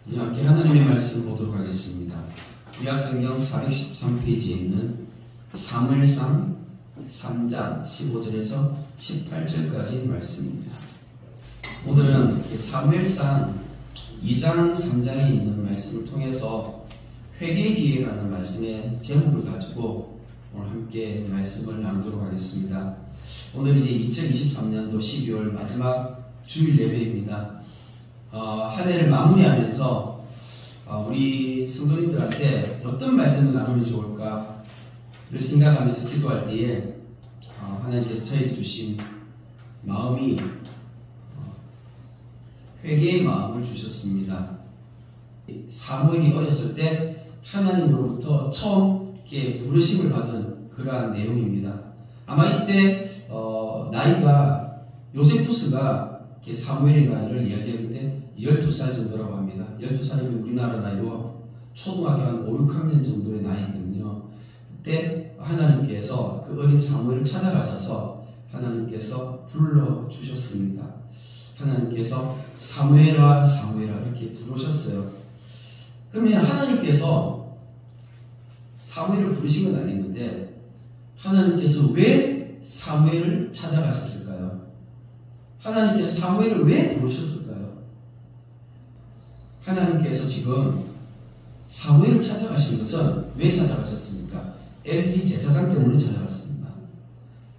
우리 함께 하나님의 말씀 보도록 하겠습니다. 구약성경 413페이지에 있는 사무엘상 3장 15절에서 18절까지 말씀입니다. 오늘은 사무엘상 2장 3장에 있는 말씀을 통해서 회개의 기회라는 말씀의 제목을 가지고 오늘 함께 말씀을 나누도록 하겠습니다. 오늘 이제 2023년도 12월 마지막 주일 예배입니다. 한 해를 마무리하면서 우리 성도님들한테 어떤 말씀을 나누면 좋을까를 생각하면서 기도할 때에 하나님께서 저에게 주신 마음이 회개의 마음을 주셨습니다. 사무엘이 어렸을 때 하나님으로부터 처음 이렇게 부르심을 받은 그러한 내용입니다. 아마 이때 나이가 요세푸스가 사무엘의 나이를 이야기하는데 12살 정도라고 합니다. 12살이면 우리나라 나이로 초등학교 한 5, 6학년 정도의 나이거든요. 그때 하나님께서 그 어린 사무엘을 찾아가셔서 하나님께서 불러주셨습니다. 하나님께서 사무엘아 사무엘아 이렇게 부르셨어요. 그러면 하나님께서 사무엘을 부르신 건 아니었는데 하나님께서 왜 사무엘을 찾아가셨을까요? 하나님께서 사무엘을 왜 부르셨을까요? 하나님께서 지금 사무엘을 찾아가신 것은 왜 찾아가셨습니까? 엘리 제사장 때문에 찾아갔습니다.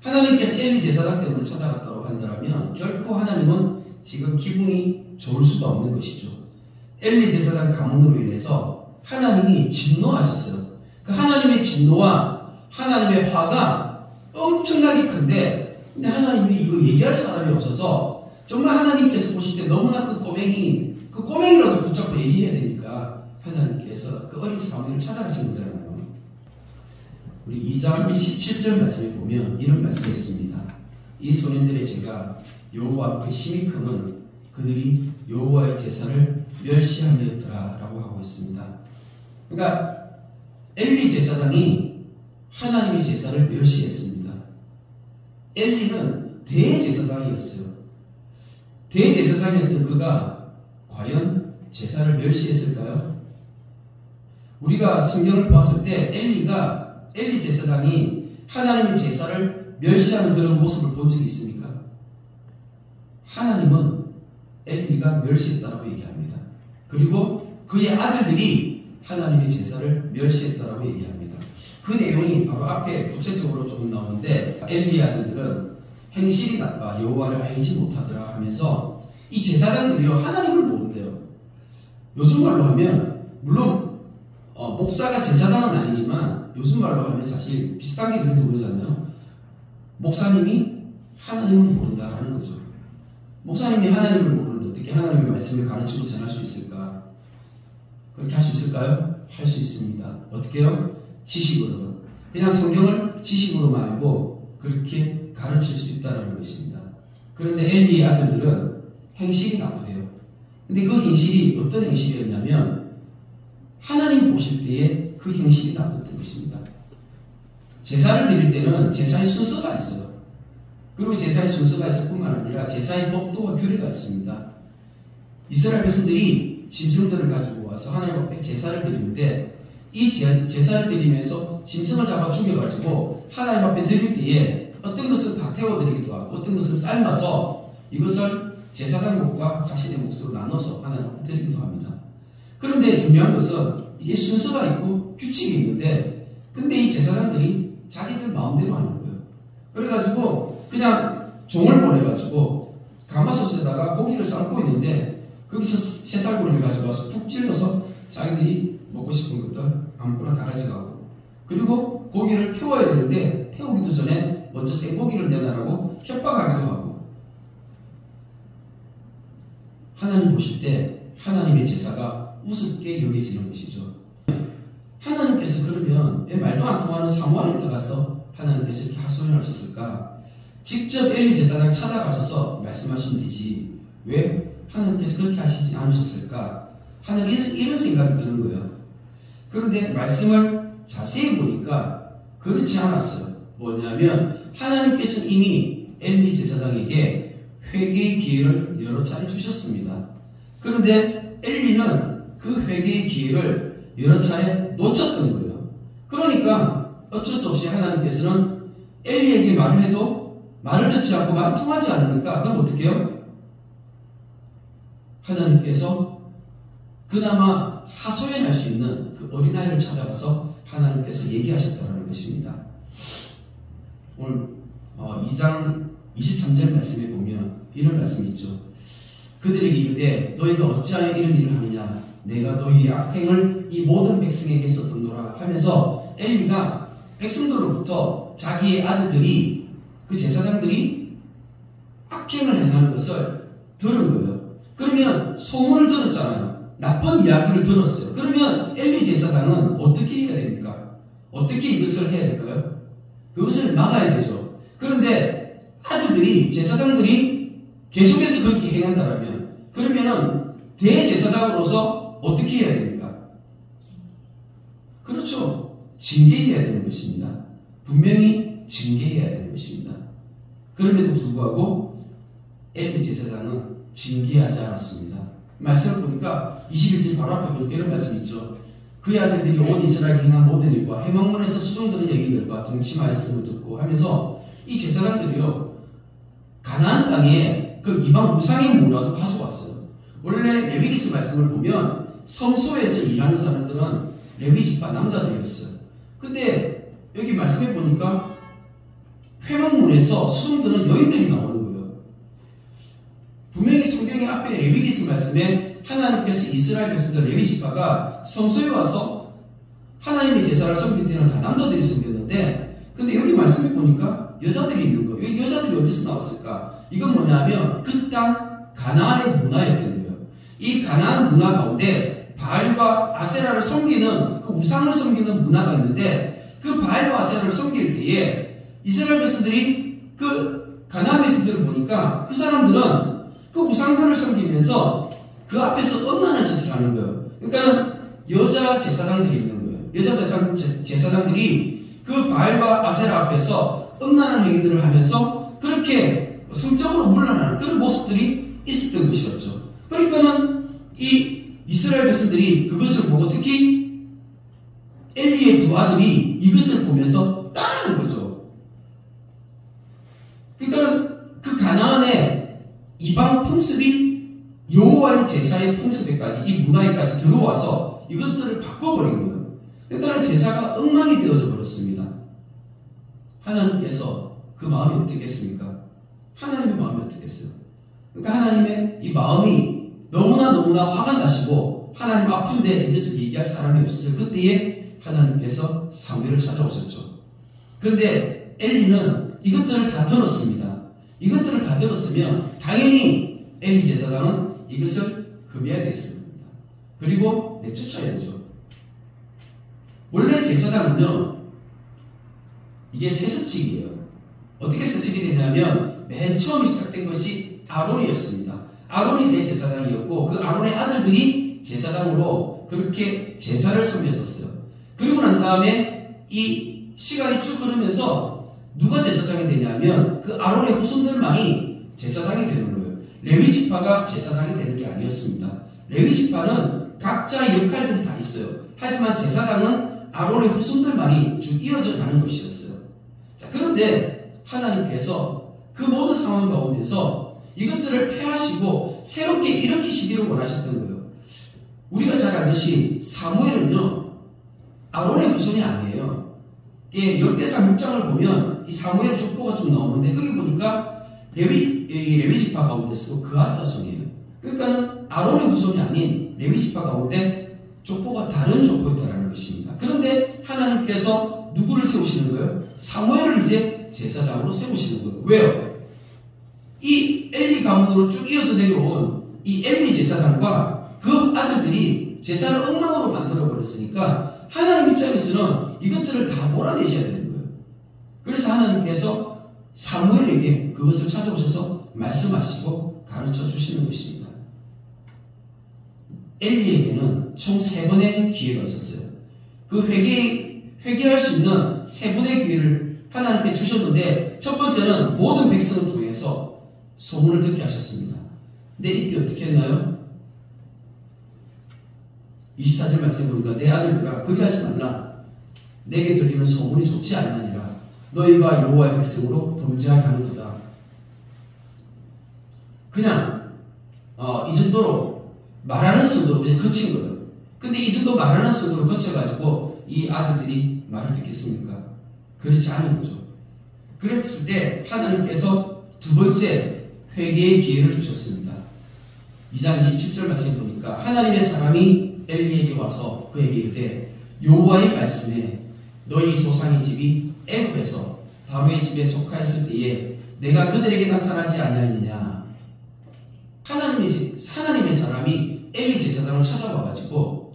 하나님께서 엘리 제사장 때문에 찾아갔다고 한다면 결코 하나님은 지금 기분이 좋을 수가 없는 것이죠. 엘리 제사장 가문으로 인해서 하나님이 진노하셨어요. 그 하나님의 진노와 하나님의 화가 엄청나게 큰데 근데 하나님이 이거 얘기할 사람이 없어서 정말 하나님께서 보실 때 너무나 그 꼬맹이라도 붙잡고 얘기해야 되니까 하나님께서 그 어린 사무엘을 찾아가신 거잖아요. 우리 2장 17절 말씀에 보면 이런 말씀이 있습니다. 이 소년들의 죄가 여호와 앞에 심히 크면 그들이 여호와의 제사를 멸시하였더라 라고 하고 있습니다. 그러니까 엘리 제사장이 하나님의 제사를 멸시했습니다. 엘리는 대제사장이었어요. 대제사장이었던 그가 과연 제사를 멸시했을까요? 우리가 성경을 봤을 때 엘리 제사장이 하나님의 제사를 멸시하는 그런 모습을 본 적이 있습니까? 하나님은 엘리가 멸시했다라고 얘기합니다. 그리고 그의 아들들이 하나님의 제사를 멸시했다라고 얘기합니다. 그 내용이 바로 앞에 구체적으로 조금 나오는데 엘리의 아들들은 행실이 나빠 여호와를 알지 못하더라 하면서 이 제사장들이요 하나님을 모른대요. 요즘 말로 하면 물론 목사가 제사장은 아니지만 요즘 말로 하면 사실 비슷하게 그래도 그러잖아요. 목사님이 하나님을 모른다라는 거죠. 목사님이 하나님을 모르는데 어떻게 하나님의 말씀을 가르치고 전할 수 있을까? 그렇게 할 수 있을까요? 할 수 있습니다. 어떻게요? 지식으로. 그냥 성경을 지식으로만 알고 그렇게 가르칠 수 있다는 것입니다. 그런데 엘리의 아들들은 행실이 나쁘대요. 근데 그 행실이 어떤 행실이었냐면 하나님 보실 때에 그 행실이 나빴던 것입니다. 제사를 드릴 때는 제사의 순서가 있어요. 그리고 제사의 순서가 있을 뿐만 아니라 제사의 법도와 규례가 있습니다. 이스라엘 백성들이 짐승들을 가지고 와서 하나님 앞에 제사를 드리는데 이 제사를 드리면서 짐승을 잡아 죽여가지고 하나님 앞에 드릴 때에 어떤 것은 다 태워드리기도 하고 어떤 것은 삶아서 이것을 제사장 목과 자신의 몫으로 나눠서 하나님 앞에 드리기도 합니다. 그런데 중요한 것은 이게 순서가 있고 규칙이 있는데 근데 이 제사장들이 자기들 마음대로 하는 거예요. 그래가지고 그냥 종을 보내가지고 가마솥에다가 고기를 삶고 있는데 거기서 새살구리를 가지고 와서 푹 찔러서 자기들이 먹고 싶은 것들 아무거나 다 가져가고 그리고 고기를 태워야 되는데 태우기도 전에 먼저 생고기를 내놔라고 협박하기도 하고 하나님 보실 때 하나님의 제사가 우습게 여겨지는 것이죠. 하나님께서 그러면 왜 말도 안 통하는 사무엘에 들어가서 하나님께서 이렇게 하소연을 하셨을까? 직접 엘리 제사장 찾아가셔서 말씀하시면 되지 왜 하나님께서 그렇게 하시지 않으셨을까? 하는 이런 생각이 드는 거예요. 그런데 말씀을 자세히 보니까 그렇지 않았어요. 뭐냐면 하나님께서는 이미 엘리 제사장에게 회개의 기회를 여러 차례 주셨습니다. 그런데 엘리는 그 회개의 기회를 여러 차례 놓쳤던 거예요. 그러니까 어쩔 수 없이 하나님께서는 엘리에게 말을 해도 말을 듣지 않고 말이 통하지 않으니까 그럼 어떻게 해요? 하나님께서 그나마 하소연할 수 있는 그 어린아이를 찾아가서 하나님께서 얘기하셨다는 것입니다. 오늘 2장 23절 말씀에 보면 이런 말씀이 있죠. 그들에게 이르되 너희가 어찌하여 이런 일을 하느냐, 내가 너희의 악행을 이 모든 백성에게서 듣노라 하면서 엘리가 백성들로부터 자기의 아들들이, 그 제사장들이 악행을 행하는 것을 들은 거예요. 그러면 소문을 들었잖아요. 나쁜 이야기를 들었어요. 그러면 엘리 제사장은 어떻게 해야 됩니까? 어떻게 이것을 해야 될까요? 그것을 막아야 되죠. 그런데 아들들이, 제사장들이 계속해서 그렇게 행한다면 그러면은 대제사장으로서 어떻게 해야 됩니까? 그렇죠. 징계해야 되는 것입니다. 분명히 징계해야 되는 것입니다. 그럼에도 불구하고 엘리 제사장은 징계하지 않았습니다. 말씀을 보니까 21절 바로 앞에 보니까 이런 말씀이 있죠. 그의 아들들이 온 이스라엘에 행한 모든 일과 해망문에서 수종드는 여인들과 동침하였음을 듣고 하면서 이 제사장들이요, 가나안 땅에 그 이방 우상의 문화도 가져왔어요. 원래 레위기서 말씀을 보면 성소에서 일하는 사람들은 레위 지파 남자들이었어요. 근데 여기 말씀해 보니까 회막문에서 수종드는 여인들이 나오는 거예요. 분명히 성경의 앞에 레위기서 말씀에 하나님께서 이스라엘 백성들 레위 지파가 성소에 와서 하나님의 제사를 섬길 때는 다 남자들이 섬겼는데, 근데 여기 말씀해 보니까 여자들이 있는 거예요. 여기 여자들이 어디서 나왔을까? 이건 뭐냐면 그 땅 가나안의 문화였던 거예요. 이 가나안 문화 가운데 바알과 아세라를 섬기는, 그 우상을 섬기는 문화가 있는데, 그 바알과 아세라를 섬길 때에 이스라엘 백성들이 그 가나안 백성들을 보니까 그 사람들은 그 우상들을 섬기면서 그 앞에서 엄란한 짓을 하는 거예요. 그러니까 여자 제사장들이 있는 거예요. 여자 제사장들이 그 바알과 아세라 앞에서 엄란한 행위들을 하면서 그렇게 성적으로 문란하는 그런 모습들이 있었던 것이었죠. 그러니까는 이 이스라엘 백성들이 그것을 보고, 특히 엘리의 두 아들이 이것을 보면서 따르는 거죠. 그러니까 그 가나안의 이방 풍습이 여호와의 제사의 풍습에까지, 이 문화에까지 들어와서 이것들을 바꿔버린 거예요. 그러니까 제사가 엉망이 되어져 버렸습니다. 하나님께서 그 마음이 어떻겠습니까? 하나님의 마음이 어떻겠어요? 그러니까 하나님의 이 마음이 너무나 화가 나시고 하나님 아픈데 이것을 얘기할 사람이 없었어요. 그때에 하나님께서 사무엘을 찾아오셨죠. 그런데 엘리는 이것들을 다 들었습니다. 이것들을 다 들었으면 당연히 엘리 제사장은 이것을 금해야 됐습니다. 그리고 내쫓아야 되죠. 원래 제사장은요, 이게 세습직이에요. 어떻게 세습이 되냐면 맨 처음 시작된 것이 아론이었습니다. 아론이 대제사장이었고 그 아론의 아들들이 제사장으로 그렇게 제사를 섬겼었어요. 그리고 난 다음에 이 시간이 쭉 흐르면서 누가 제사장이 되냐면 그 아론의 후손들만이 제사장이 되는 거예요. 레위 지파가 제사장이 되는 게 아니었습니다. 레위 지파는 각자의 역할들이 다 있어요. 하지만 제사장은 아론의 후손들만이 쭉 이어져 가는 것이었어요. 자, 그런데 하나님께서 그 모든 상황 가운데서 이것들을 폐하시고 새롭게 일으키시기를 원하셨던 거예요. 우리가 잘 알듯이 사무엘은요, 아론의 후손이 아니에요. 역대상 6장을 보면 이 사무엘 족보가 쭉 나오는데 거기 보니까 레위 지파 가운데서도 그앗 자손이에요. 그러니까는 아론의 후손이 아닌 레위 지파 가운데 족보가 다른 족보였다는 것입니다. 그런데 하나님께서 누구를 세우시는 거예요? 사무엘을 이제 제사장으로 세우시는 거예요. 왜요? 이 엘리 가문으로 쭉 이어져 내려온 이 엘리 제사장과 그 아들들이 제사를 엉망으로 만들어 버렸으니까 하나님 입장에서는 이것들을 다 몰아내셔야 되는 거예요. 그래서 하나님께서 사무엘에게 그것을 찾아오셔서 말씀하시고 가르쳐 주시는 것입니다. 엘리에게는 총 3번의 기회가 있었어요. 그 회개할 수 있는 3번의 기회를 하나님께 주셨는데, 첫 번째는 모든 백성을 통해서 소문을 듣게 하셨습니다. 근데 이때 어떻게 했나요? 24절 말씀해 보니까 내 아들들아 그리하지 말라. 내게 들리는 소문이 좋지 않으니라. 너희가 여호와의 백성으로 범죄하게 하는도다. 그냥 이 정도로 말하는 정도로 그냥 거친 거예요. 근데 이 정도 말하는 정도로 거쳐가지고 이 아들들이 말을 듣겠습니까? 그렇지 않은 거죠. 그랬을 때 하나님께서 두 번째 회개의 기회를 주셨습니다. 2장 27절 말씀을 보니까 하나님의 사람이 엘리에게 와서 그에게 이르되 여호와의 말씀에 너희 조상의 집이 애굽에서 바로의 집에 속하였을 때에 내가 그들에게 나타나지 아니하였느냐. 하나님의 사람이 엘리 제사장을 찾아와가지고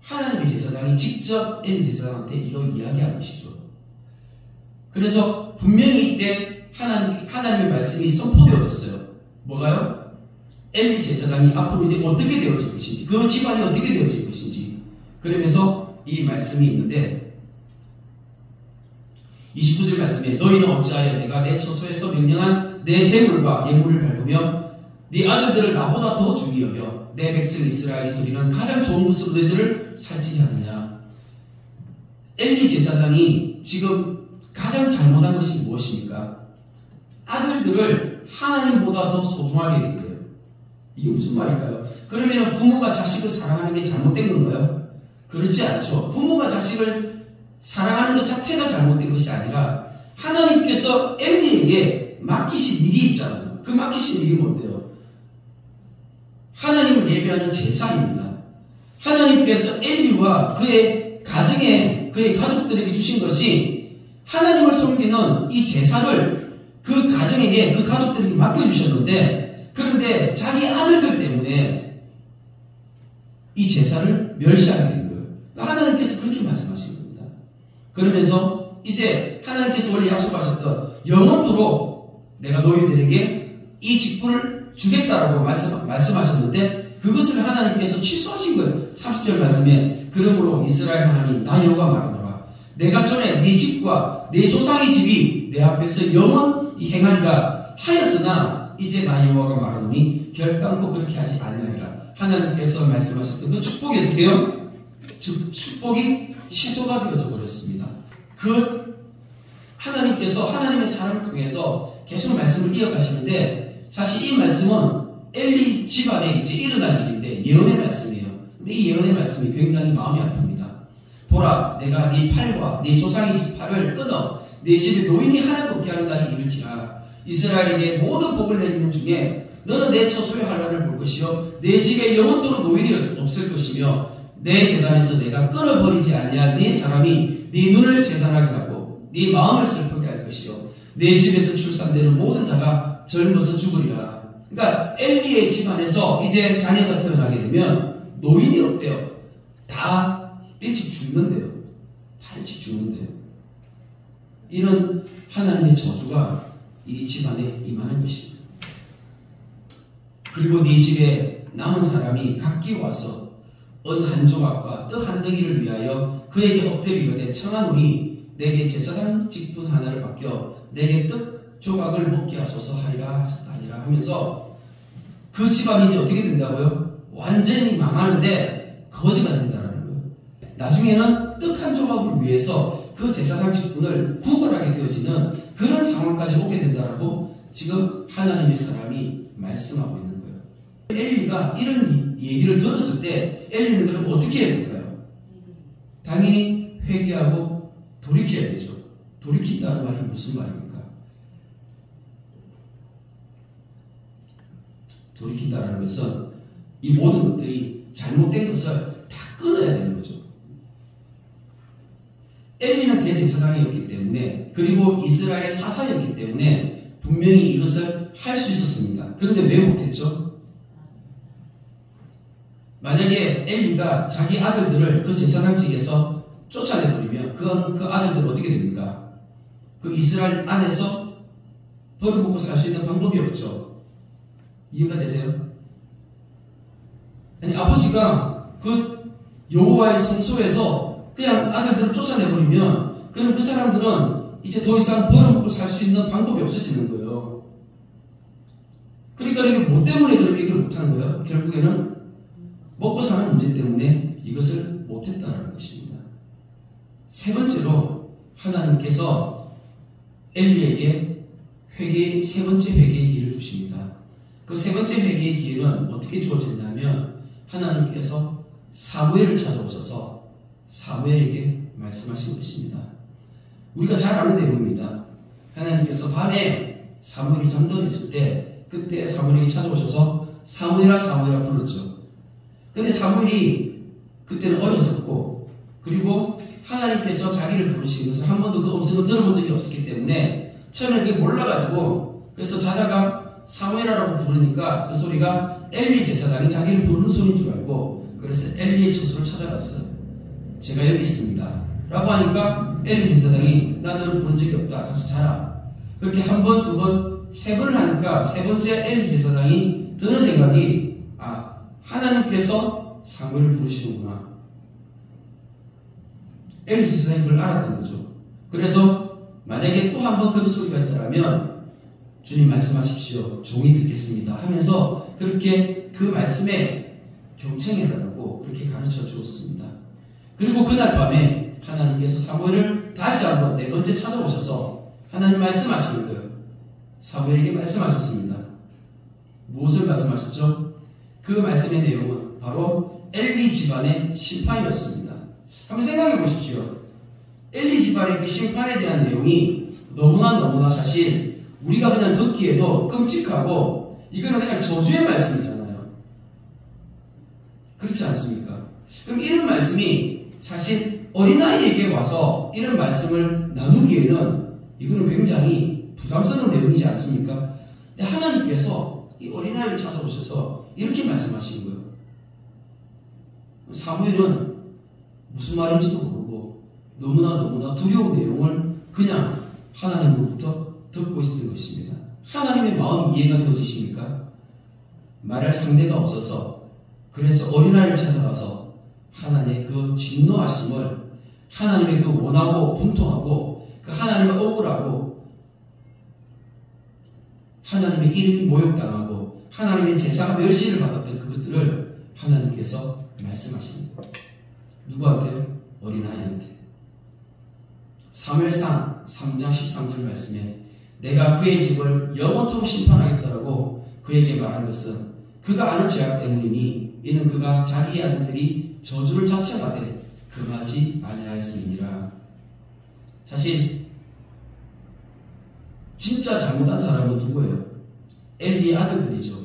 하나님의 제사장이 직접 엘리 제사장한테 이런 이야기한 것이죠. 그래서 분명히 이때 하나님의 말씀이 선포되어졌어요. 뭐가요? 엘리 제사장이 앞으로 이제 어떻게 되어질 것인지, 그 집안이 어떻게 되어질 것인지. 그러면서 이 말씀이 있는데 29절 말씀에 너희는 어찌하여 내가 내 처소에서 명령한 내 재물과 예물을 밟으며 네 아들들을 나보다 더 중히 여겨 내 백성 이스라엘이 드리는 가장 좋은 것으로 너희들을 살찌게 하느냐. 엘리 제사장이 지금 가장 잘못한 것이 무엇입니까? 아들들을 하나님보다 더 소중하게 했대요. 이게 무슨 말일까요? 그러면 부모가 자식을 사랑하는 게 잘못된 건가요? 그렇지 않죠. 부모가 자식을 사랑하는 것 자체가 잘못된 것이 아니라 하나님께서 엘리에게 맡기신 일이 있잖아요. 그 맡기신 일이 뭔데요? 하나님을 예배하는 제사입니다. 하나님께서 엘리와 그의 가정에, 그의 가족들에게 주신 것이 하나님을 섬기는 이 제사를 그 가정에게, 그 가족들에게 맡겨주셨는데, 그런데 자기 아들들 때문에 이 제사를 멸시하게 된 거예요. 하나님께서 그렇게 말씀하신 겁니다. 그러면서 이제 하나님께서 원래 약속하셨던 영원토록 내가 너희들에게 이 직분을 주겠다라고 말씀하셨는데 그것을 하나님께서 취소하신 거예요. 30절 말씀에 그러므로 이스라엘 하나님 나 여호와 말하노라. 내가 전에 네 집과 네 조상의 집이 내 앞에서 영원히 행하리라 하였으나 이제 나 여호와가 말하노니 결단코 그렇게 하지 아니하리라. 하나님께서 말씀하셨던 그 축복이 어떻게 해요? 축복이 취소가 되어져 버렸습니다. 그 하나님께서 하나님의 사람을 통해서 계속 말씀을 이어가시는데 사실 이 말씀은 엘리 집안에 이제 일어날 일인데 예언의 말씀이에요. 근데 이 예언의 말씀이 굉장히 마음이 아픕니다. 보라, 내가 네 팔과 네 조상의 집 팔을 끊어 네 집에 노인이 하나도 없게 하는 날이 이를지라. 이스라엘에게 모든 복을 내리는 중에 너는 내 처소의 환란을 볼 것이요 내 집에 영원토록 노인이 없을 것이며 내 제단에서 내가 끊어버리지 아니한 네 사람이 네 눈을 쇠잔하게 하고 네 마음을 슬프게 할 것이요 내 집에서 출산되는 모든 자가 젊어서 죽으리라. 그러니까 엘리의 집안에서 이제 자녀가 태어나게 되면 노인이 없대요. 다 일찍 죽는데요. 다 일찍 죽는데요. 이런 하나님의 저주가 이 집안에 임하는 것입니다. 그리고 네 집에 남은 사람이 각기 와서 언 한 조각과 떡 한 덩이를 위하여 그에게 엎드리거든 청하노니 내게 제사장 직분 하나를 맡겨 내게 떡 조각을 먹게 하소서 하리라 하면서 그 집안이 이제 어떻게 된다고요? 완전히 망하는데 거지가 된다는 거예요. 나중에는 떡 한 조각을 위해서 그 제사장 직분을 구걸하게 되어지는 그런 상황까지 오게 된다라고 지금 하나님의 사람이 말씀하고 있는 거예요. 엘리가 이런 얘기를 들었을 때 엘리는 그럼 어떻게 해야 될까요? 당연히 회개하고 돌이켜야 되죠. 돌이킨다는 말이 무슨 말입니까? 돌이킨다는 것은 이 모든 것들이 잘못된 것을 다 끊어야 되는 거죠. 엘리는 대제사장이었기 때문에 그리고 이스라엘의 사사였기 때문에 분명히 이것을 할 수 있었습니다. 그런데 왜 못했죠? 만약에 엘리가 자기 아들들을 그 제사장직에서 쫓아내버리면 그 아들들은 어떻게 됩니까? 그 이스라엘 안에서 벌어먹고 살 수 있는 방법이 없죠. 이해가 되세요? 아니 아버지가 그 여호와의 성소에서 그냥 아들들을 쫓아내버리면 그럼 그 사람들은 이제 더 이상 벌어먹고 살 수 있는 방법이 없어지는 거예요. 그러니까 이게 뭐 때문에 그럼 이걸 못한 거예요? 결국에는 먹고 사는 문제 때문에 이것을 했다라는 것입니다. 세 번째로 하나님께서 엘리에게 세 번째 회개의 기회를 주십니다. 그 세 번째 회개의 기회는 어떻게 주어졌냐면 하나님께서 사무엘을 찾아오셔서 사무엘에게 말씀하신 것입니다. 우리가 잘 아는 내용입니다. 하나님께서 밤에 사무엘이 잠들어 있을 때 그때 사무엘에게 찾아오셔서 사무엘아 사무엘아 불렀죠. 근데 사무엘이 그때는 어렸었고 그리고 하나님께서 자기를 부르시는 것을 한 번도 그 음성을 들어본 적이 없었기 때문에 처음에 그게 몰라가지고 그래서 자다가 사무엘아라고 부르니까 그 소리가 엘리 제사장이 자기를 부르는 소리인 줄 알고 그래서 엘리의 처소를 찾아갔어요. 제가 여기 있습니다 라고 하니까 엘리 제사장이 나 너를 부른 적이 없다. 가서 자라. 그렇게 한 번, 두 번, 세 번을 하니까 세 번째 엘리 제사장이 드는 생각이 하나님께서 사무엘을 부르시는구나. 엘리 제사장이 그걸 알았던 거죠. 그래서 만약에 또 한 번 그런 소리가 있다면 주님 말씀하십시오. 종이 듣겠습니다. 하면서 그렇게 그 말씀에 경청해라라고 그렇게 가르쳐 주었습니다. 그리고 그날 밤에 하나님께서 사무엘을 다시 한번 네 번째 찾아오셔서 하나님 말씀하시는 거예요. 사무엘에게 말씀하셨습니다. 무엇을 말씀하셨죠? 그 말씀의 내용은 바로 엘리 집안의 심판이었습니다. 한번 생각해 보십시오. 엘리 집안의 그 심판에 대한 내용이 너무나 사실 우리가 그냥 듣기에도 끔찍하고 이거는 그냥 저주의 말씀이잖아요. 그렇지 않습니까? 그럼 이런 말씀이 사실 어린아이에게 와서 이런 말씀을 나누기에는 이거는 굉장히 부담스러운 내용이지 않습니까? 근데 하나님께서 이 어린아이를 찾아오셔서 이렇게 말씀하시는 거예요. 사무엘은 무슨 말인지도 모르고 너무나 두려운 내용을 그냥 하나님으로부터 듣고 있었던 것입니다. 하나님의 마음이 이해가 되어지십니까? 말할 상대가 없어서 그래서 어린아이를 찾아가서 하나님의 그 진노하심을 하나님의 그 원하고 분통하고 그 하나님의 억울하고 하나님의 이름이 모욕당하고 하나님의 제사가 멸시를 받았던 그것들을 하나님께서 말씀하시는 거예요. 누구한테요? 어린아이한테. 사무엘상 3장 13절 말씀에 내가 그의 집을 영원토록 심판하겠다라고 그에게 말한 것은 그가 아는 죄악 때문이니 이는 그가 자기의 아들들이 저주를 자청하되 금하지 아니하였음이니라. 사실 진짜 잘못한 사람은 누구예요? 엘리의 아들들이죠.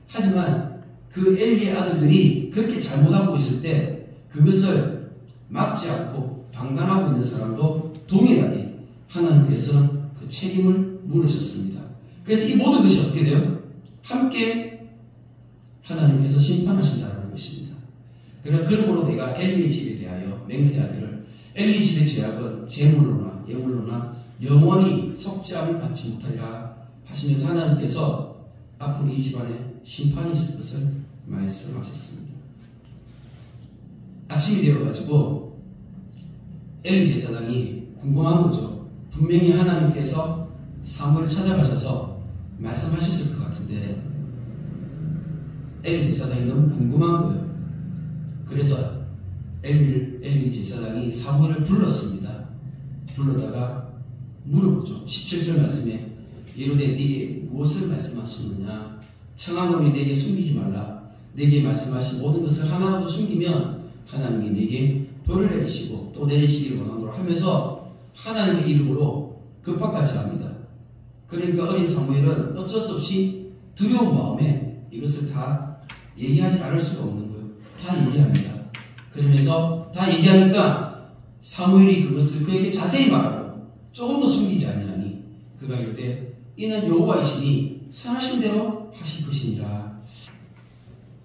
하지만 그 엘리의 아들들이 그렇게 잘못하고 있을 때 그것을 막지 않고 방관하고 있는 사람도 동일하게 하나님께서는 그 책임을 물으셨습니다. 그래서 이 모든 것이 어떻게 돼요? 함께 하나님께서 심판하신다는 것입니다. 그러므로 내가 엘리 집에 대하여 맹세하기를 엘리 집의 죄악은 제물로나 예물로나 영원히 속죄함을 받지 못하리라 하시면서 하나님께서 앞으로 이 집안에 심판이 있을 것을 말씀하셨습니다. 아침이 되어가지고 엘리 제사장이 궁금한 거죠. 분명히 하나님께서 사무엘을 찾아가셔서 말씀하셨을 것 같은데 엘리 제사장이 너무 궁금한 거예요. 그래서 엘리 제사장이 사무엘을 불렀습니다. 불러다가 물어보죠. 17절 말씀에 이르되 네게 무엇을 말씀하셨느냐? 청하노니 내게 숨기지 말라. 내게 말씀하신 모든 것을 하나라도 숨기면 하나님이 내게 벌을 내리시고 또 내리시기를 원하노라 하면서 하나님의 이름으로 급박까지 합니다. 그러니까 어린 사무엘은 어쩔 수 없이 두려운 마음에 이것을 다 얘기하지 않을 수가 없는 거예요. 다 얘기합니다. 그러면서 다 얘기하니까 사무엘이 그것을 그에게 자세히 말하고 조금도 숨기지 아니하니 그가 이르되 이는 여호와이시니 선하신 대로 하실 것이니라.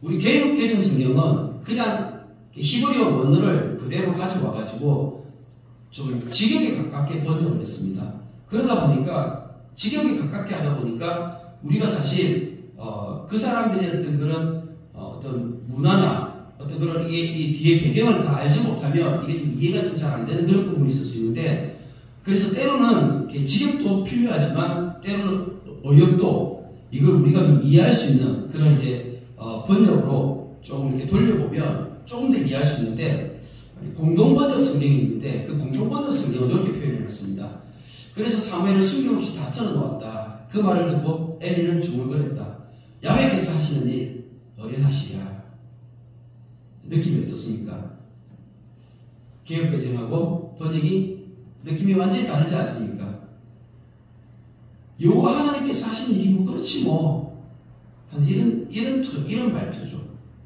우리 개혁개정 성경은 그냥 히브리어 원어를 그대로 가져와가지고 좀 직역에 가깝게 번역을 했습니다. 그러다 보니까 직역에 가깝게 하다 보니까 우리가 사실 그 사람들의 어떤 그런 어떤 문화나 어떤 그런 이 뒤에 배경을 다 알지 못하면 이게 좀 이해가 좀 잘 안 되는 그런 부분이 있을 수 있는데 그래서 때로는 직역도 필요하지만 때로는 어역도 이걸 우리가 좀 이해할 수 있는 그런 이제 번역으로 조금 이렇게 돌려보면 조금 더 이해할 수 있는데 공동번역 성경이 있는데 그 공동번역 성경은 이렇게 표현해놨습니다. 그래서 사무엘은 숨김없이 다 털어놓았다. 그 말을 듣고 엘리는 중얼거렸다. 야훼께서 하시는 일 어련하시랴. 느낌이 어떻습니까? 개역개정하고 번역이 느낌이 완전히 다르지 않습니까? 여호와 하나님께서 하신 일이 뭐 그렇지 뭐 한 이런 말투죠.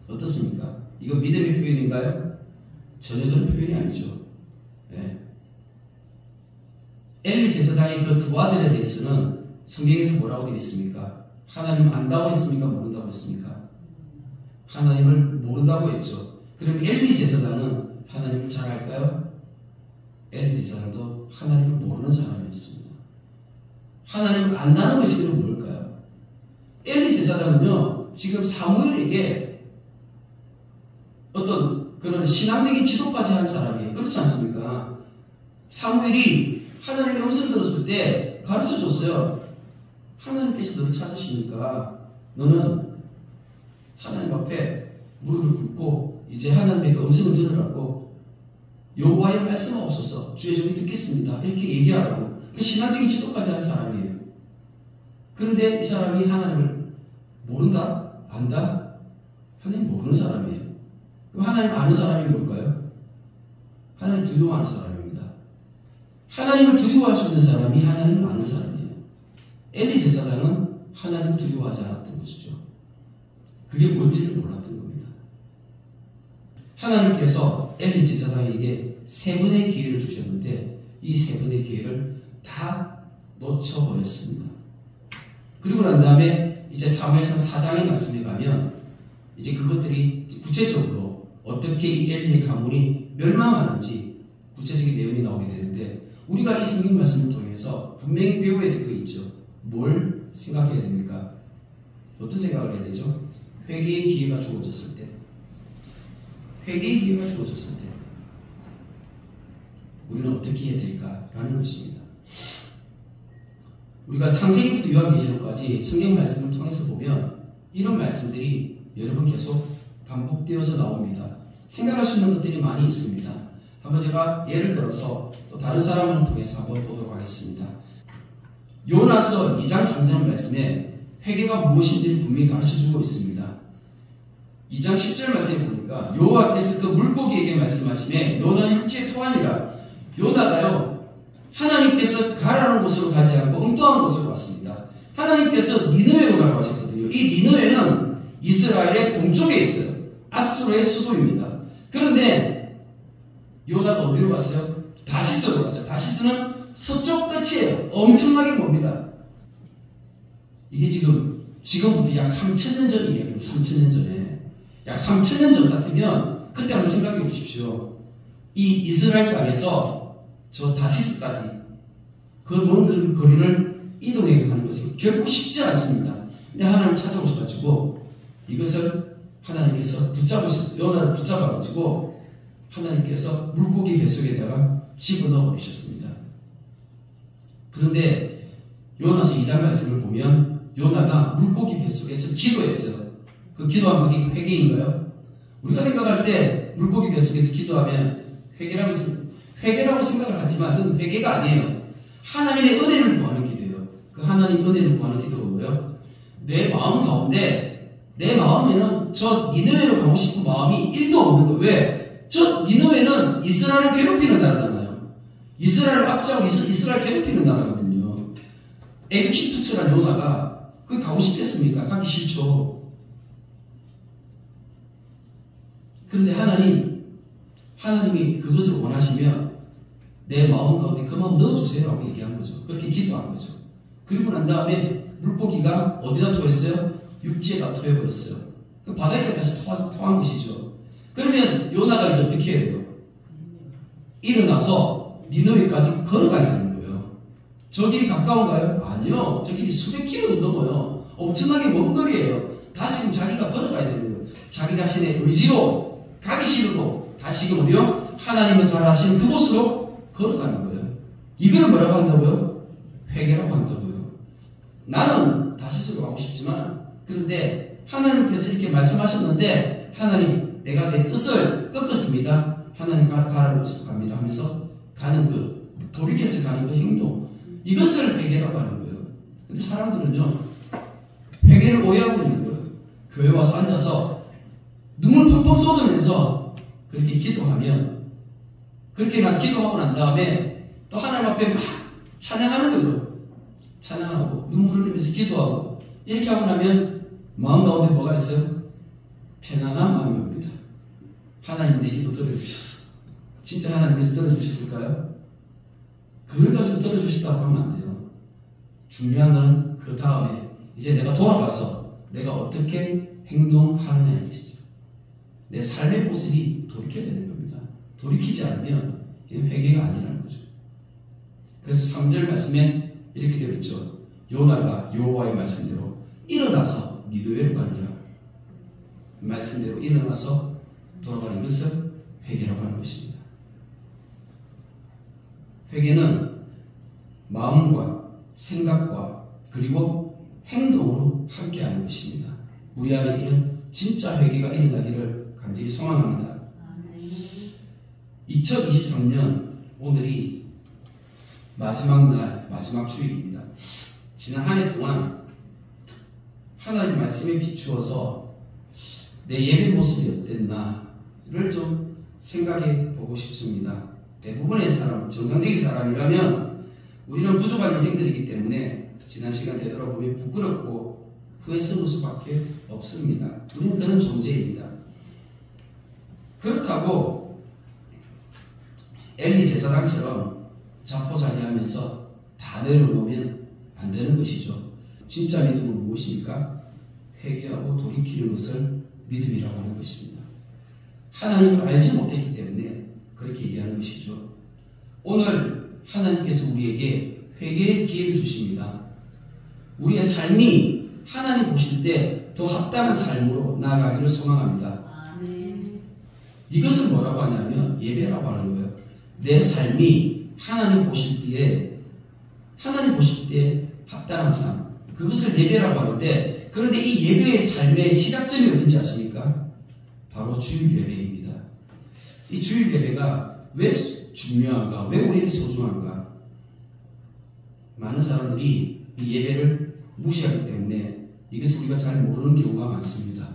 어떻습니까? 이거 믿음의 표현인가요? 전혀 그런 표현이 아니죠. 예. 엘리 제사장의 그 두 아들에 대해서는 성경에서 뭐라고 되어 있습니까? 하나님 안다고 했습니까? 모른다고 했습니까? 하나님을 모른다고 했죠. 그럼 엘리 제사장은 하나님을 잘 알까요? 엘리 제사장도 하나님을 모르는 사람이었습니다. 하나님을 안다는 것이 그럼 뭘까요? 엘리 제사장은요, 지금 사무엘에게 어떤 그런 신앙적인 지도까지 한 사람이에요. 그렇지 않습니까? 사무엘이 하나님의 음성 들었을 때 가르쳐 줬어요. 하나님께서 너를 찾으시니까 너는 하나님 앞에 무릎을 꿇고 이제 하나님의 그 음성을 들으라고 여호와의 말씀 없어서 주의 종이 듣겠습니다. 이렇게 얘기하라고 그 신앙적인 지도까지 한 사람이에요. 그런데 이 사람이 하나님을 모른다? 안다? 하나님 모르는 사람이에요. 그럼 하나님 아는 사람이 뭘까요? 하나님 두려워하는 사람입니다. 하나님을 두려워할 수 있는 사람이 하나님을 아는 사람이에요. 엘리 제사장은 하나님을 두려워하지 않았던 것이죠. 그게 뭔지를 몰랐던 겁니다. 하나님께서 엘리 제사장에게 세 번의 기회를 주셨는데 이 세 번의 기회를 다 놓쳐버렸습니다. 그리고 난 다음에 이제 사무엘상 4장의 말씀에 가면 이제 그것들이 구체적으로 어떻게 이 엘리의 가문이 멸망하는지 구체적인 내용이 나오게 되는데 우리가 이 성경 말씀을 통해서 분명히 배워야 될 거 있죠. 뭘 생각해야 됩니까? 어떤 생각을 해야 되죠? 회개의 기회가 주어졌을 때, 회개의 기회가 주어졌을 때 우리는 어떻게 해야 될까라는 것입니다. 우리가 창세기부터 요한계시록까지 성경 말씀을 통해서 보면 이런 말씀들이 여러 번 계속 반복되어서 나옵니다. 생각할 수 있는 것들이 많이 있습니다. 한번 제가 예를 들어서 또 다른 사람을 통해서 한번 보도록 하겠습니다. 요나서 2장 3장 말씀에 회개가 무엇인지를 분명히 가르쳐주고 있습니다. 2장 10절 말씀에 보니까 여호와께서 그 물고기에게 말씀하시매 요나는 육지에 토하니라. 요나가요 하나님께서 가라는 곳으로 가지 않고 엉뚱한 곳으로 왔습니다. 하나님께서 니느웨로 가라고 하셨거든요. 이 니느웨는 이스라엘의 동쪽에 있어요. 아수르의 수도입니다. 그런데 요나가 어디로 갔어요? 다시스로 갔어요. 다시스는 서쪽 끝이에요. 엄청나게 멉니다. 이게 지금부터 약 3,000년 전 이야기입니다. 3,000년 전에. 약 3,000년 전 같으면 그때 한번 생각해 보십시오. 이 이스라엘 땅에서 저 다시스까지 그 먼 거리를 이동해 가는 것은 결코 쉽지 않습니다. 근데 하나님 찾아오셔가지고 이것을 하나님께서 붙잡으셨어요. 요나를 붙잡아가지고 하나님께서 물고기 뱃속에다가 집어넣어 버리셨습니다. 그런데 요나서 2장 말씀을 보면 요나가 물고기 뱃속에서 기도했어요. 그 기도한 것이 회개인가요? 우리가 생각할 때 물고기 뱃속에서 기도하면 회개라고 생각을 하지만 그건 회개가 아니에요. 하나님의 은혜를 구하는 기도예요. 그 하나님의 은혜를 구하는 기도가 뭐예요? 내 마음 가운데 내 마음에는 저 니느웨로 가고 싶은 마음이 1도 없는 거예요. 왜? 저 니느웨는 이스라엘을 괴롭히는 나라잖아요. 이스라엘을 압제하고 이스라엘 괴롭히는 나라거든요. 에기십트처럼 요나가 거기 가고 싶겠습니까? 가기 싫죠. 그런데 하나님이 그것을 원하시면 내 마음 가운데 그 마음 넣어주세요 라고 얘기한 거죠. 그렇게 기도한 거죠. 그리고 난 다음에 물고기가 어디다 토했어요? 육지에다 토해버렸어요. 그 바다에 다시 토한 것이죠. 그러면 요나가 이제 어떻게 해야 돼요? 일어나서 니느웨까지 걸어가야 되는 거예요. 저 길이 가까운가요? 아니요. 저 길이 수백 킬로도 넘어요. 엄청나게 먼 거리예요. 다시금 자기가 걸어가야 되는 거예요. 자기 자신의 의지로 가기 싫어도 다시금 어디요? 하나님을 가라하시는 그곳으로 걸어가는 거예요. 이걸 뭐라고 한다고요? 회개라고 한다고요. 나는 다시스로 가고 싶지만 그런데 하나님께서 이렇게 말씀하셨는데 하나님 내가 내 뜻을 꺾었습니다. 하나님 가라고 갑니다 하면서 가는 그 돌이켜서 가는 그 행동, 이것을 회개라고 하는 거예요. 근데 사람들은요, 회개를 오해하고 있는 거예요. 교회 와서 앉아서 눈물 펑펑 쏟으면서 그렇게 기도하면, 그렇게 막 기도하고 난 다음에 또 하나님 앞에 막 찬양하는 거죠. 찬양하고 눈물 흘리면서 기도하고 이렇게 하고 나면 마음 가운데 뭐가 있어요? 편안한 마음이 옵니다. 하나님 내 기도 들어주셨어. 진짜 하나님께서 들어주셨을까요? 그걸 가지고 들어주셨다고 하면 안 돼요. 중요한 건 그 다음에 이제 내가 돌아가서 내가 어떻게 행동하느냐는 것이죠. 내 삶의 모습이 돌이켜야 되는 겁니다. 돌이키지 않으면 이건 회개가 아니라는 거죠. 그래서 3절 말씀에 이렇게 되어 있죠. 요나가 여호와의 말씀대로 일어나서 니느웨로 가니라. 말씀대로 일어나서 돌아가는 것을 회개라고 하는 것입니다. 회개는 마음과 생각과 그리고 행동으로 함께하는 것입니다. 우리 안에 이런 진짜 회개가 일어나기를 간절히 소망합니다. 2023년 오늘이 마지막 날, 마지막 주일입니다. 지난 한 해 동안 하나님 말씀에 비추어서 내 예배 모습이 어땠나를 좀 생각해 보고 싶습니다. 대부분의 사람, 정상적인 사람이라면 우리는 부족한 인생들이기 때문에 지난 시간 되돌아보면 부끄럽고 후회스러울 수밖에 없습니다. 우리는 그런 존재입니다. 그렇다고 엘리 제사장처럼 자포자기하면서 다 내려놓으면 안 되는 것이죠. 진짜 믿음은 무엇입니까? 회개하고 돌이키는 것을 믿음이라고 하는 것입니다. 하나님을 알지 못했기 때문에 그렇게 얘기하는 것이죠. 오늘 하나님께서 우리에게 회개의 기회를 주십니다. 우리의 삶이 하나님 보실 때 더 합당한 삶으로 나아가기를 소망합니다. 아멘. 이것을 뭐라고 하냐면 예배라고 하는 거예요. 내 삶이 하나님 보실 때에 합당한 삶, 그것을 예배라고 하는데, 그런데 이 예배의 삶의 시작점이 어딘지 아십니까? 바로 주일 예배입니다. 이 주일 예배가 왜 중요한가? 왜 우리에게 소중한가? 많은 사람들이 이 예배를 무시하기 때문에 이것을 우리가 잘 모르는 경우가 많습니다.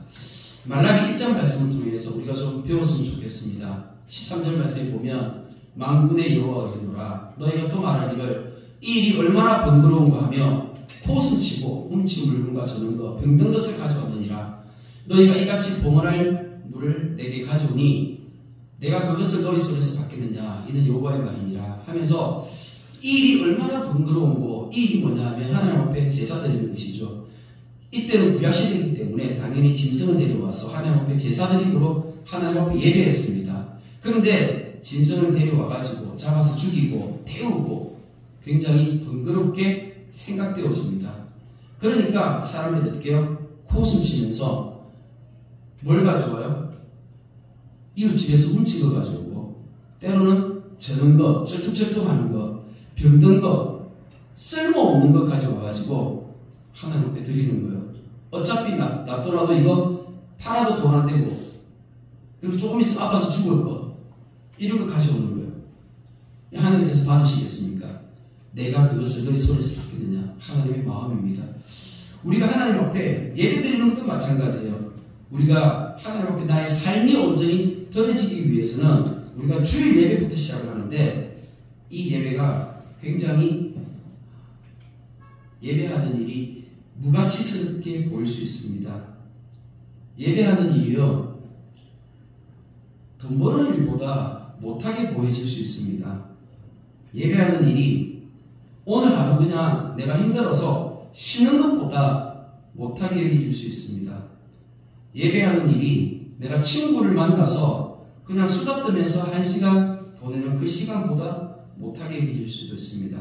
말라기 1장 말씀을 통해서 우리가 좀 배웠으면 좋겠습니다. 13절 말씀에 보면 만군의 여호와가 이르노라 너희가 또 말하기를 이 일이 얼마나 번거로운가 하며 코숨치고 훔친 물건과 저는 것 병든 것을 가져왔느니라. 너희가 이같이 봉헌할 물을 내게 가져오니 내가 그것을 너희 손에서 받겠느냐 이는 여호와의 말이니라 하면서 이 일이 얼마나 번거로운고, 이 일이 뭐냐 하면 하나님 앞에 제사 드리는 것이죠. 이때는 구약시대이기 때문에 당연히 짐승을 데려와서 하나님 앞에 제사 드림으로 하나님 앞에 예배했습니다. 그런데 짐승을 데려와가지고 잡아서 죽이고 태우고 굉장히 번거롭게 생각되어집니다. 그러니까 사람들이 어떻게 해요? 코웃음 치면서 뭘 가져와요? 이웃집에서 훔친 거 가져오고, 때로는 저는 거, 쩔뚝쩔뚝하는 거, 병든 거, 쓸모없는 거 가져와가지고 하나님 앞에 드리는 거예요. 어차피 놔둬라도 이거 팔아도 돈 안 되고, 그리고 조금 있으면 아파서 죽을 거, 이런 거 가져오는 거예요. 하나님께서 받으시겠습니까? 내가 그것을 너희 손에서 받겠느냐? 하나님의 마음입니다. 우리가 하나님 앞에 예배 드리는 것도 마찬가지예요. 우리가 하나님 앞에 나의 삶이 온전히 드러지기 위해서는 우리가 주일 예배부터 시작을 하는데, 이 예배가 굉장히 예배하는 일이 무가치스럽게 보일 수 있습니다. 예배하는 일이요, 돈 버는 일보다 못하게 보여질 수 있습니다. 예배하는 일이 오늘 하루 그냥 내가 힘들어서 쉬는 것보다 못하게 여겨질 수 있습니다. 예배하는 일이 내가 친구를 만나서 그냥 수다 떨면서 1시간 보내는 그 시간보다 못하게 여겨질 수도 있습니다.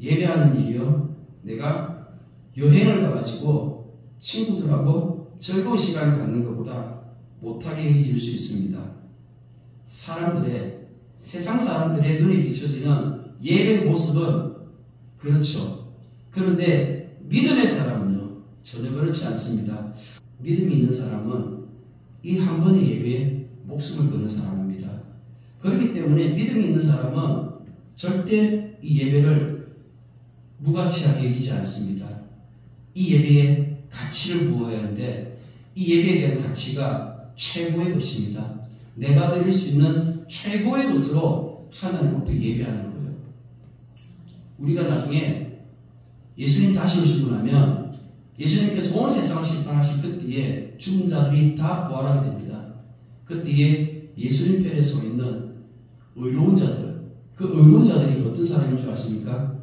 예배하는 일이요, 내가 여행을 가가지고 친구들하고 즐거운 시간을 갖는 것보다 못하게 여겨질 수 있습니다. 세상 사람들의 눈에 비춰지는 예배 모습은 그렇죠. 그런데 믿음의 사람은요, 전혀 그렇지 않습니다. 믿음이 있는 사람은 이 한 번의 예배에 목숨을 거는 사람입니다. 그렇기 때문에 믿음이 있는 사람은 절대 이 예배를 무가치하게 여기지 않습니다. 이 예배에 가치를 부어야 하는데 이 예배에 대한 가치가 최고의 것입니다. 내가 드릴 수 있는 최고의 것으로 하나님 앞에 예배하는 거예요. 우리가 나중에 예수님 다시 오시고 나면 예수님께서 온 세상을 심판하실 그때에 죽은 자들이 다 부활하게 됩니다. 그때에 예수님 편에 서 있는 의로운 자들, 그 의로운 자들이 어떤 사람인 줄 아십니까?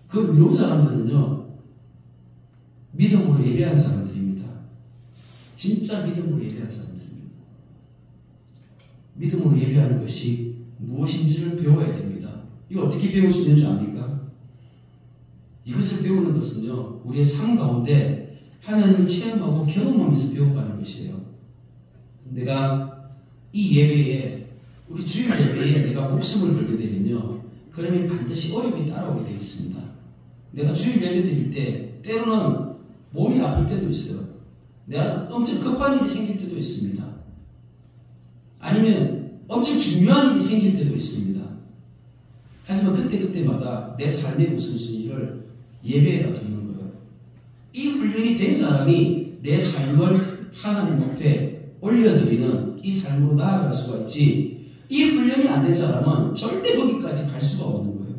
그 의로운 사람들은요, 믿음으로 예배한 사람들입니다. 진짜 믿음으로 예배한 사람들입니다. 믿음으로 예배하는 것이 무엇인지를 배워야 됩니다. 이거 어떻게 배울 수 있는 줄 압니까? 이것을 배우는 것은요, 우리의 삶 가운데 하나님을 체험하고 경험하면서 배워가는 것이에요. 내가 이 예배에, 우리 주일 예배에 내가 목숨을 걸게 되면요, 그러면 반드시 어려움이 따라오게 되어 있습니다. 내가 주일 예배 드릴 때 때로는 몸이 아플 때도 있어요. 내가 엄청 급한 일이 생길 때도 있습니다. 아니면 엄청 중요한 일이 생길 때도 있습니다. 하지만 그때마다 내 삶의 우선순위를 예배에다 두는 거예요. 이 훈련이 된 사람이 내 삶을 하나님 앞에 올려드리는 이 삶으로 나아갈 수가 있지, 이 훈련이 안 된 사람은 절대 거기까지 갈 수가 없는 거예요.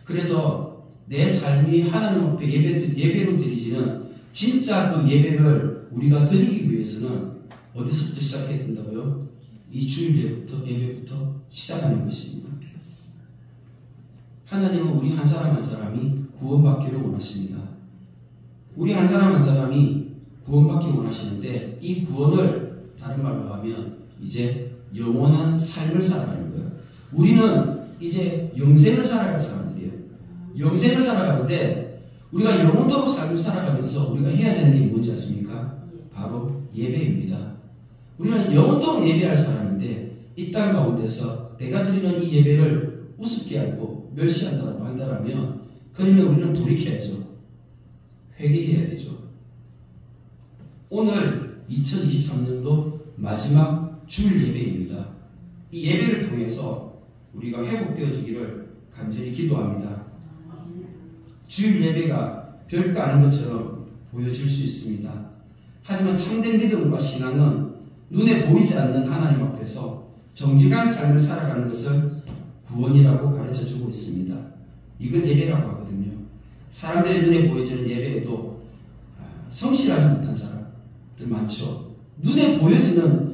그래서 내 삶이 하나님 앞에 예배로 드리지는 진짜 그 예배를 우리가 드리기 위해서는 어디서부터 시작해야 된다고요? 이 주일 예배부터 시작하는 것입니다. 하나님은 우리 한 사람 한 사람이 구원받기를 원하십니다. 우리 한 사람 한 사람이 구원받기를 원하시는데 이 구원을 다른 말로 하면 이제 영원한 삶을 살아가는 거예요. 우리는 이제 영생을 살아갈 사람들이에요. 영생을 살아가는데 우리가 영원토록 삶을 살아가면서 우리가 해야 되는 게 뭔지 아십니까? 바로 예배입니다. 우리는 영원토록 예배할 사람인데 이 땅 가운데서 내가 드리는 이 예배를 우습게 알고 멸시한다고 한다면 그러면 우리는 돌이켜야죠. 회개해야 되죠. 오늘 2023년도 마지막 주일 예배입니다. 이 예배를 통해서 우리가 회복되어지기를 간절히 기도합니다. 주일 예배가 별거 아닌 것처럼 보여질 수 있습니다. 하지만 참된 믿음과 신앙은 눈에 보이지 않는 하나님 앞에서 정직한 삶을 살아가는 것을 구원이라고 가르쳐주고 있습니다. 이걸 예배라고 하거든요. 사람들의 눈에 보여지는 예배에도 성실하지 못한 사람들 많죠. 눈에 보여지는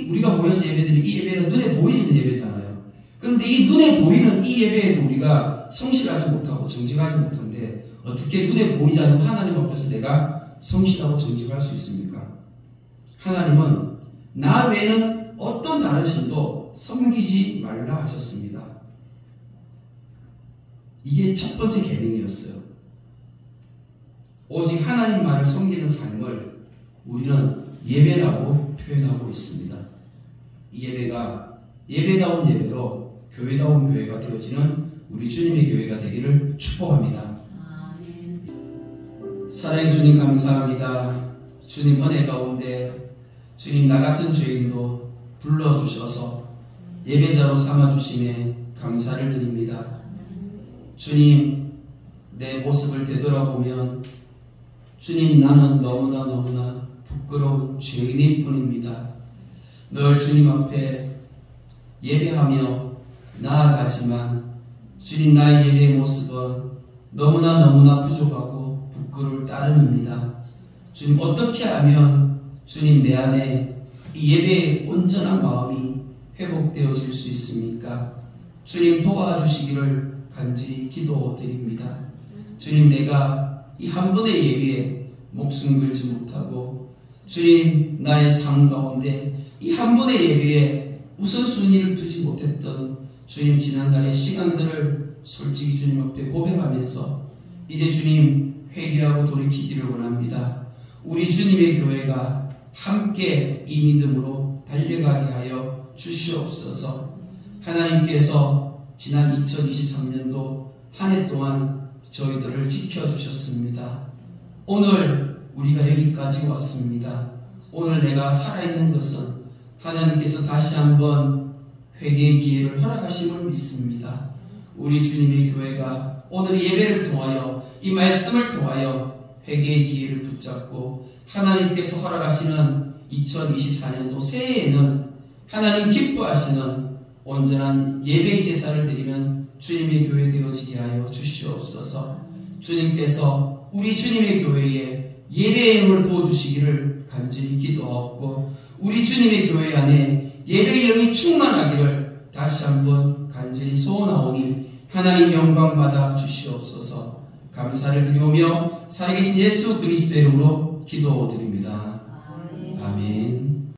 우리가 모여서 예배드리는 이 예배는 눈에 보이지는 예배잖아요. 그런데 이 눈에 보이는 이 예배에도 우리가 성실하지 못하고 정직하지 못한데 어떻게 눈에 보이지 않는 하나님 앞에서 내가 성실하고 정직할 수 있습니까? 하나님은 나 외에는 어떤 다른 신도 섬기지 말라 하셨습니다. 이게 첫 번째 계명이었어요. 오직 하나님만을 섬기는 삶을 우리는 예배라고 표현하고 있습니다. 이 예배가 예배다운 예배로 교회다운 교회가 되어지는 우리 주님의 교회가 되기를 축복합니다. 사랑해 주님 감사합니다. 주님 은혜 가운데 주님 나 같은 죄인도 불러주셔서 예배자로 삼아주심에 감사를 드립니다. 주님 내 모습을 되돌아보면 주님 나는 너무나 부끄러운 죄인일 뿐입니다. 늘 주님 앞에 예배하며 나아가지만 주님 나의 예배의 모습은 너무나 부족하고 부끄러울 따름입니다. 주님 어떻게 하면 주님 내 안에 이 예배의 온전한 마음이 회복되어질 수 있습니까? 주님 도와주시기를 간절히 기도드립니다. 주님 내가 이 한 번의 예배에 목숨 걸지 못하고 주님 나의 삶 가운데 이 한 번의 예배에 우선순위를 두지 못했던 주님 지난날의 시간들을 솔직히 주님 앞에 고백하면서 이제 주님 회개하고 돌이키기를 원합니다. 우리 주님의 교회가 함께 이 믿음으로 달려가게 하여 주시옵소서. 하나님께서 지난 2023년도 한 해 동안 저희들을 지켜주셨습니다. 오늘 우리가 여기까지 왔습니다. 오늘 내가 살아있는 것은 하나님께서 다시 한번 회개의 기회를 허락하심을 믿습니다. 우리 주님의 교회가 오늘 예배를 통하여 이 말씀을 통하여 회개의 기회를 붙잡고 하나님께서 허락하시는 2024년도 새해에는 하나님 기뻐하시는 온전한 예배의 제사를 드리는 주님의 교회 되어지게 하여 주시옵소서. 주님께서 우리 주님의 교회에 예배의 힘을 부어주시기를 간절히 기도하옵고 우리 주님의 교회 안에 예배의 영이 충만하기를 다시 한번 간절히 소원하오니 하나님 영광 받아 주시옵소서. 감사를 드리오며 살아계신 예수 그리스도의 이름으로 기도드립니다. 아멘.